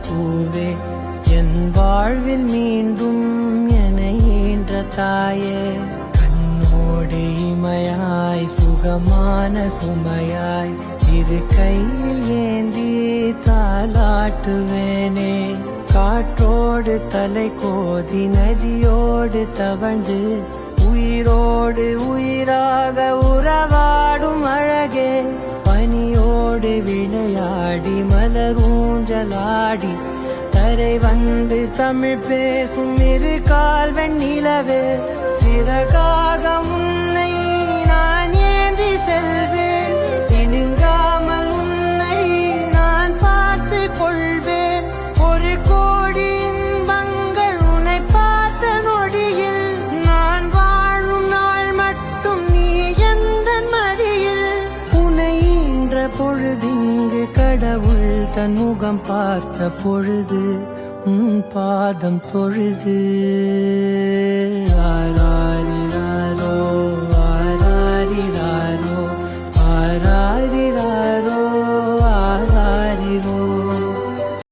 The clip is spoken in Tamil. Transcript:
பூவே என் வாழ்வில் மீண்டும் என ஈன்ற தாயே கண்ணோடு இமையாய் சுகமான சுமையாய் இரு கையில் ஏந்தி தாலாட்டுவேனே காற்றோடு தலை கோதி நதியோடு தவழ்ந்து உயிரோடு உயிராக உறவாடும் அழகே பனியோடு விளையாடி மலரூஞ்சலாடி தரை வந்து தமிழ் பேசும் இரு கால் வெண்ணிலவே சிறகாக உன்னை நான் ஏந்தி செல்வேன் சினுங்காமல் உன்னை நான் பார்த்து கொள்வேன் ஒரு கோடி இன்பங்கள் உன்னை பார்த்த நொடியில் நான் வாழும் நாள் மட்டும் நீ எந்த மடியில் உன்னை ஈன்ற பொழுதிங்கு கடவுள் தன் முகம் பார்த்த பொழுது உன் பாதம் தொழுது ஆரா